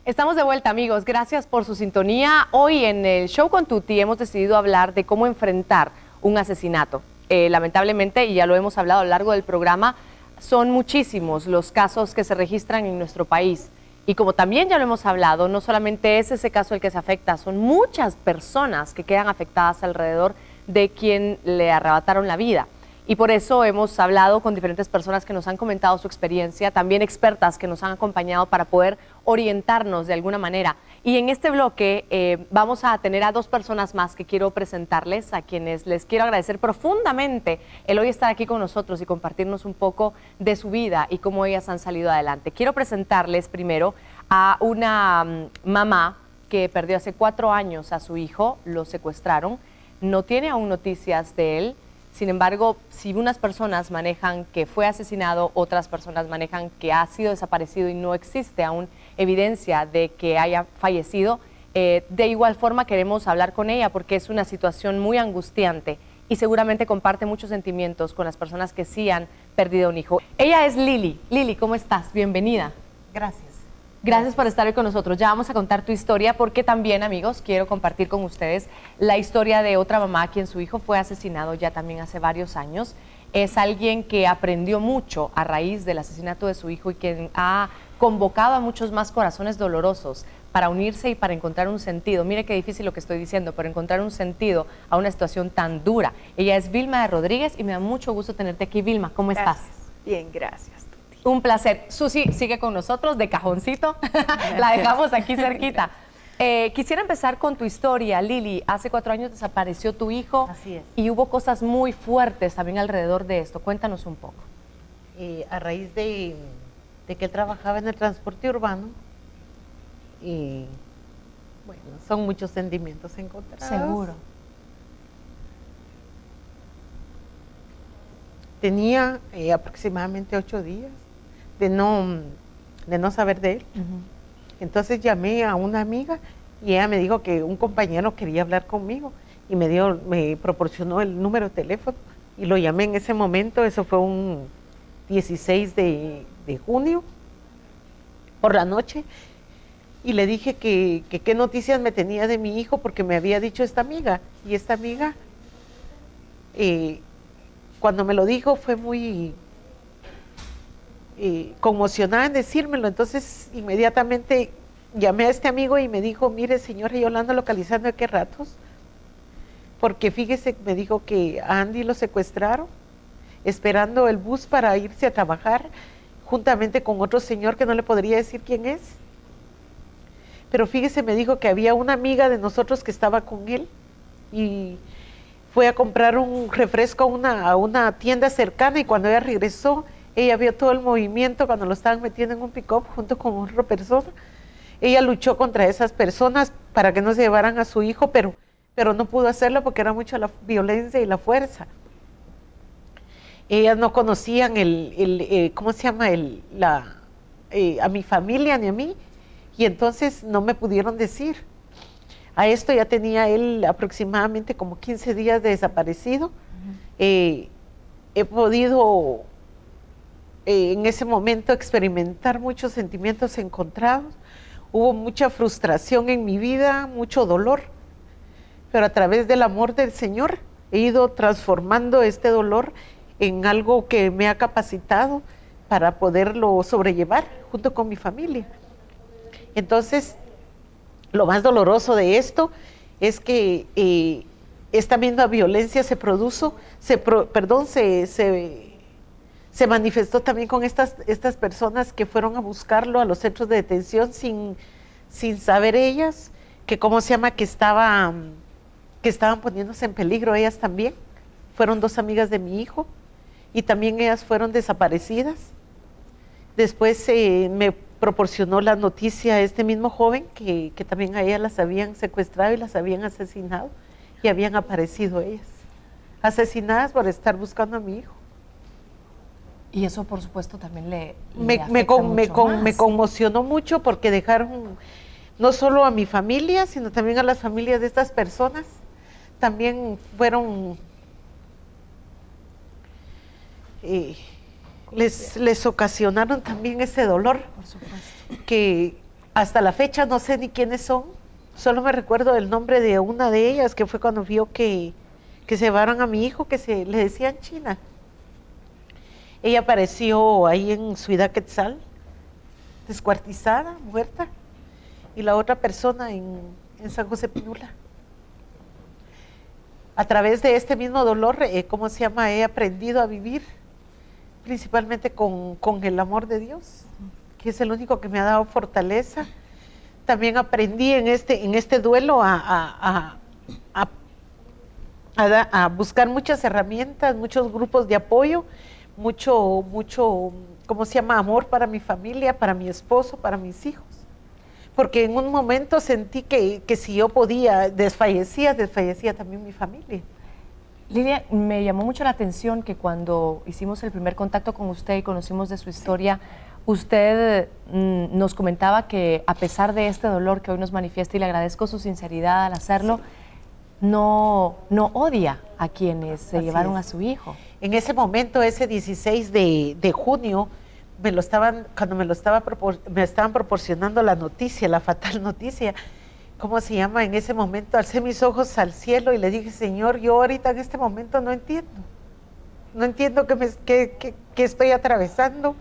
Estamos de vuelta, amigos. Gracias por su sintonía. Hoy en el Show con Tuti hemos decidido hablar de cómo enfrentar un asesinato. Lamentablemente, y ya lo hemos hablado a lo largo del programa, son muchísimos los casos que se registran en nuestro país. Y como también ya lo hemos hablado, no solamente es ese caso el que se afecta, son muchas personas que quedan afectadas alrededor de quien le arrebataron la vida. Y por eso hemos hablado con diferentes personas que nos han comentado su experiencia, también expertas que nos han acompañado para poder orientarnos de alguna manera. Y en este bloque vamos a tener a dos personas más que quiero presentarles, a quienes les quiero agradecer profundamente el hoy estar aquí con nosotros y compartirnos un poco de su vida y cómo ellas han salido adelante. Quiero presentarles primero a una mamá que perdió hace 4 años a su hijo, lo secuestraron, no tiene aún noticias de él. Sin embargo, si unas personas manejan que fue asesinado, otras personas manejan que ha sido desaparecido y no existe aún evidencia de que haya fallecido, de igual forma queremos hablar con ella porque es una situación muy angustiante y seguramente comparte muchos sentimientos con las personas que sí han perdido un hijo. Ella es Lili. Lili, ¿cómo estás? Bienvenida. Gracias. Gracias por estar hoy con nosotros. Ya vamos a contar tu historia porque también, amigos, quiero compartir con ustedes la historia de otra mamá a quien su hijo fue asesinado ya también hace varios años. Es alguien que aprendió mucho a raíz del asesinato de su hijo y que ha convocado a muchos más corazones dolorosos para unirse y para encontrar un sentido. Mire qué difícil lo que estoy diciendo, pero encontrar un sentido a una situación tan dura. Ella es Vilma de Rodríguez y me da mucho gusto tenerte aquí. Vilma, ¿cómo estás? Bien, gracias. Un placer. Susi sigue con nosotros de cajoncito, la dejamos aquí cerquita. Quisiera empezar con tu historia, Lili. Hace 4 años desapareció tu hijo. Así es. Y hubo cosas muy fuertes también alrededor de esto. Cuéntanos un poco. A raíz de que él trabajaba en el transporte urbano, bueno, son muchos sentimientos encontrados. Seguro. Tenía aproximadamente 8 días de no saber de él. Entonces llamé a una amiga y ella me dijo que un compañero quería hablar conmigo y me proporcionó el número de teléfono y lo llamé en ese momento. Eso fue un 16 de junio por la noche y le dije que qué noticias me tenía de mi hijo porque me había dicho esta amiga, y esta amiga cuando me lo dijo fue muy conmocionada en decírmelo. Entonces inmediatamente llamé a este amigo y me dijo: mire, señora, yo lo ando localizando de qué ratos, porque fíjese, me dijo que a Andy lo secuestraron esperando el bus para irse a trabajar juntamente con otro señor que no le podría decir quién es, pero fíjese, me dijo que había una amiga de nosotros que estaba con él y fue a comprar un refresco a una tienda cercana, y cuando ella regresó, ella vio todo el movimiento cuando lo estaban metiendo en un pick-up junto con otra persona. Ella luchó contra esas personas para que no se llevaran a su hijo, pero no pudo hacerlo porque era mucha la violencia y la fuerza. Ellas no conocían ¿cómo se llama? A mi familia ni a mí, y entonces no me pudieron decir. A esto ya tenía él aproximadamente como 15 días de desaparecido. He podido en ese momento experimentar muchos sentimientos encontrados. Hubo mucha frustración en mi vida, mucho dolor, pero a través del amor del Señor he ido transformando este dolor en algo que me ha capacitado para poderlo sobrellevar junto con mi familia. Entonces, lo más doloroso de esto es que esta misma violencia se manifestó también con estas personas que fueron a buscarlo a los centros de detención sin saber ellas que estaban poniéndose en peligro ellas también. Fueron 2 amigas de mi hijo y también ellas fueron desaparecidas. Después me proporcionó la noticia este mismo joven que también a ellas las habían secuestrado y las habían asesinado, y habían aparecido ellas asesinadas por estar buscando a mi hijo. Y eso, por supuesto, también me conmocionó mucho porque dejaron no solo a mi familia, sino también a las familias de estas personas. También fueron, les ocasionaron también ese dolor. Por supuesto. Que hasta la fecha no sé ni quiénes son, solo me recuerdo el nombre de una de ellas, que fue cuando vio que se llevaron a mi hijo, le decían China. Ella apareció ahí en Ciudad Quetzal, descuartizada, muerta, y la otra persona en San José Pinula. A través de este mismo dolor, he aprendido a vivir, principalmente con el amor de Dios, que es el único que me ha dado fortaleza. También aprendí en este duelo a buscar muchas herramientas, muchos grupos de apoyo, mucho, amor para mi familia, para mi esposo, para mis hijos. Porque en un momento sentí que si yo podía, desfallecía también mi familia. Lilia, me llamó mucho la atención que cuando hicimos el primer contacto con usted y conocimos de su historia, usted nos comentaba que a pesar de este dolor que hoy nos manifiesta, y le agradezco su sinceridad al hacerlo, no odia a quienes se llevaron a su hijo. En ese momento, ese 16 de junio, cuando me estaban proporcionando la noticia, la fatal noticia, en ese momento alcé mis ojos al cielo y le dije, Señor, yo ahorita en este momento no entiendo qué estoy atravesando,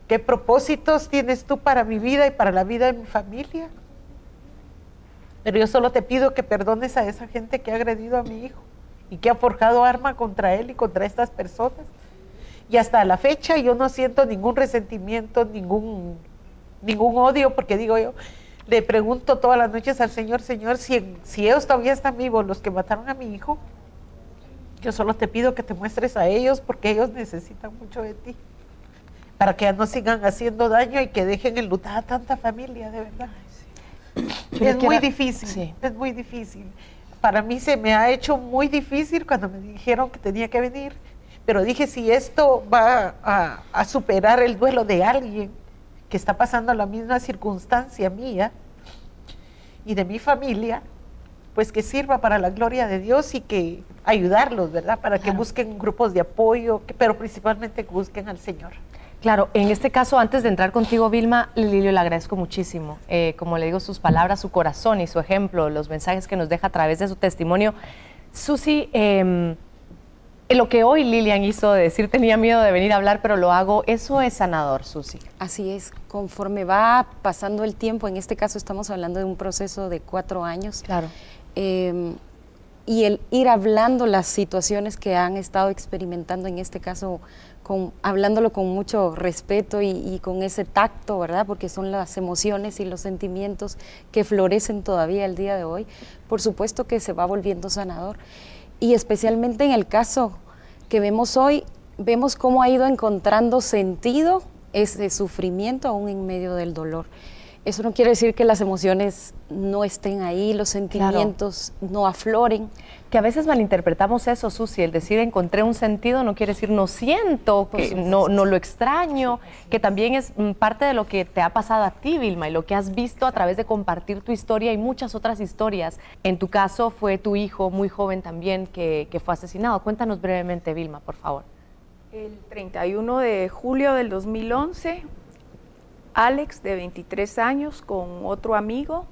qué propósitos tienes tú para mi vida y para la vida de mi familia. Pero yo solo te pido que perdones a esa gente que ha agredido a mi hijo y que ha forjado arma contra él y contra estas personas. Y hasta la fecha yo no siento ningún resentimiento, ningún odio, porque digo yo, le pregunto todas las noches al Señor, si ellos todavía están vivos, los que mataron a mi hijo, yo solo te pido que te muestres a ellos, porque ellos necesitan mucho de ti, para que ya no sigan haciendo daño y que dejen enlutada a tanta familia, de verdad. Es muy difícil, sí. Es muy difícil. Para mí se me ha hecho muy difícil cuando me dijeron que tenía que venir, pero dije, si esto va a superar el duelo de alguien que está pasando la misma circunstancia mía y de mi familia, pues que sirva para la gloria de Dios y que ayudarlos, ¿verdad? Para que busquen grupos de apoyo, pero principalmente que busquen al Señor. Claro, en este caso, antes de entrar contigo, Vilma, Lilio, le agradezco muchísimo. Como le digo, sus palabras, su corazón y su ejemplo, los mensajes que nos deja a través de su testimonio. Susi, lo que hoy Lilian hizo de decir tenía miedo de venir a hablar, pero lo hago, eso es sanador, Susi. Así es, conforme va pasando el tiempo, en este caso estamos hablando de un proceso de 4 años. Claro. Y el ir hablando las situaciones que han estado experimentando, en este caso, hablándolo con mucho respeto y con ese tacto, ¿verdad? Porque son las emociones y los sentimientos que florecen todavía el día de hoy. Por supuesto que se va volviendo sanador. Y especialmente en el caso que vemos hoy, vemos cómo ha ido encontrando sentido ese sufrimiento aún en medio del dolor. Eso no quiere decir que las emociones no estén ahí, los sentimientos no afloren. Que a veces malinterpretamos eso, Susi, el decir encontré un sentido no quiere decir no siento, que no lo extraño, que también es parte de lo que te ha pasado a ti, Vilma, y lo que has visto a través de compartir tu historia y muchas otras historias. En tu caso fue tu hijo muy joven también que fue asesinado. Cuéntanos brevemente, Vilma, por favor. El 31 de julio del 2011, Alex, de 23 años, con otro amigo,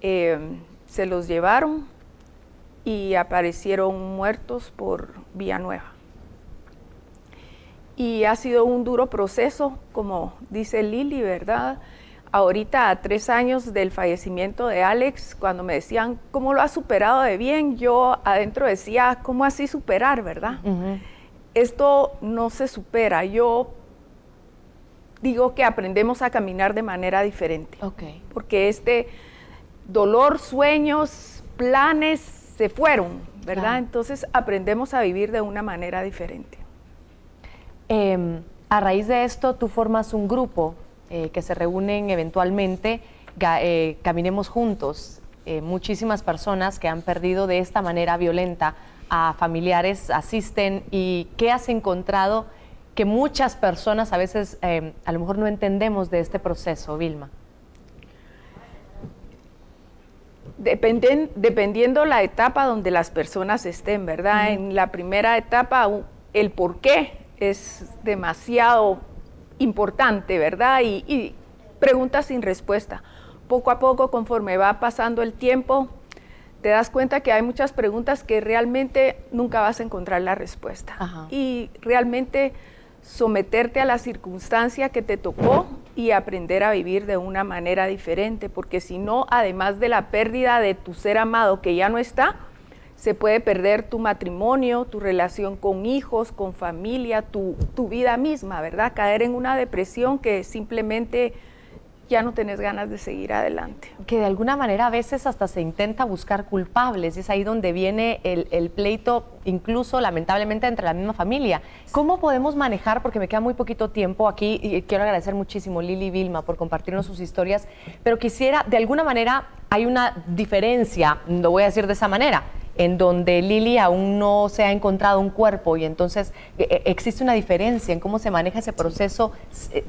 se los llevaron y aparecieron muertos por Villanueva. Y ha sido un duro proceso, como dice Lili, ¿verdad? Ahorita, a 3 años del fallecimiento de Alex, cuando me decían, ¿cómo lo has superado de bien? Yo adentro decía, ¿cómo así superar, verdad? Esto no se supera. Yo digo que aprendemos a caminar de manera diferente. Porque este dolor, sueños, planes se fueron, ¿verdad? Entonces aprendemos a vivir de una manera diferente. A raíz de esto, tú formas un grupo que se reúnen eventualmente, Caminemos Juntos. Muchísimas personas que han perdido de esta manera violenta a familiares asisten. ¿Y qué has encontrado que muchas personas a veces a lo mejor no entendemos de este proceso, Vilma? Dependiendo la etapa donde las personas estén, ¿verdad? En la primera etapa, el por qué es demasiado importante, ¿verdad? Y preguntas sin respuesta. Poco a poco, conforme va pasando el tiempo, te das cuenta que hay muchas preguntas que realmente nunca vas a encontrar la respuesta. Ajá. Y realmente someterte a la circunstancia que te tocó y aprender a vivir de una manera diferente, porque si no, además de la pérdida de tu ser amado que ya no está, se puede perder tu matrimonio, tu relación con hijos, con familia, tu vida misma, ¿verdad? Caer en una depresión que simplemente ya no tenés ganas de seguir adelante. Que de alguna manera a veces hasta se intenta buscar culpables, y es ahí donde viene el pleito, incluso lamentablemente entre la misma familia. ¿Cómo podemos manejar, porque me queda muy poquito tiempo aquí, y quiero agradecer muchísimo Lili y Vilma por compartirnos sus historias, pero quisiera, de alguna manera hay una diferencia, lo voy a decir de esa manera, en donde Lili aún no se ha encontrado un cuerpo y entonces existe una diferencia en cómo se maneja ese proceso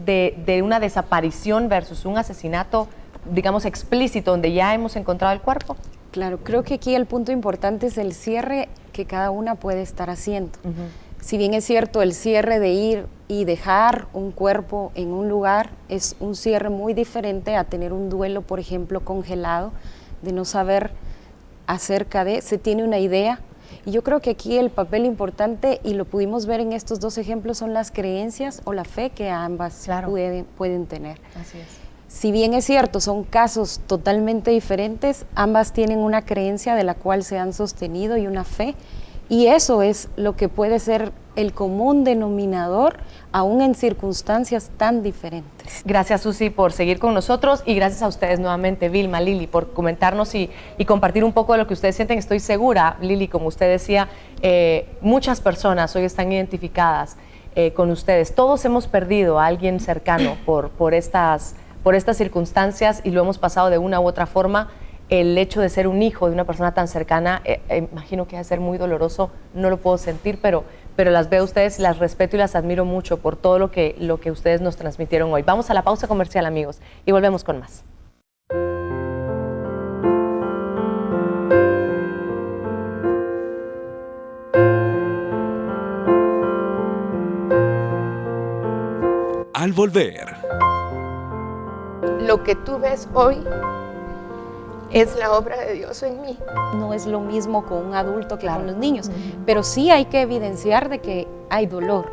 de una desaparición versus un asesinato, digamos, explícito, donde ya hemos encontrado el cuerpo. Claro, creo que aquí el punto importante es el cierre que cada una puede estar haciendo. Si bien es cierto, el cierre de ir y dejar un cuerpo en un lugar es un cierre muy diferente a tener un duelo, por ejemplo, congelado, de no saber acerca de, se tiene una idea. Y yo creo que aquí el papel importante, y lo pudimos ver en estos dos ejemplos, son las creencias o la fe que ambas pueden tener. Así es. Si bien es cierto, son casos totalmente diferentes, ambas tienen una creencia de la cual se han sostenido y una fe, y eso es lo que puede ser el común denominador, aún en circunstancias tan diferentes. Gracias, Susi, por seguir con nosotros, y gracias a ustedes nuevamente, Vilma, Lili, por comentarnos y compartir un poco de lo que ustedes sienten. Estoy segura, Lili, como usted decía, muchas personas hoy están identificadas con ustedes. Todos hemos perdido a alguien cercano por estas circunstancias, y lo hemos pasado de una u otra forma. El hecho de ser un hijo de una persona tan cercana, imagino que va a ser muy doloroso, no lo puedo sentir, pero las veo a ustedes, las respeto y las admiro mucho por todo lo que ustedes nos transmitieron hoy. Vamos a la pausa comercial, amigos, y volvemos con más. Al volver. Lo que tú ves hoy es la obra de Dios en mí. No es lo mismo con un adulto que con los niños, pero sí hay que evidenciar de que hay dolor.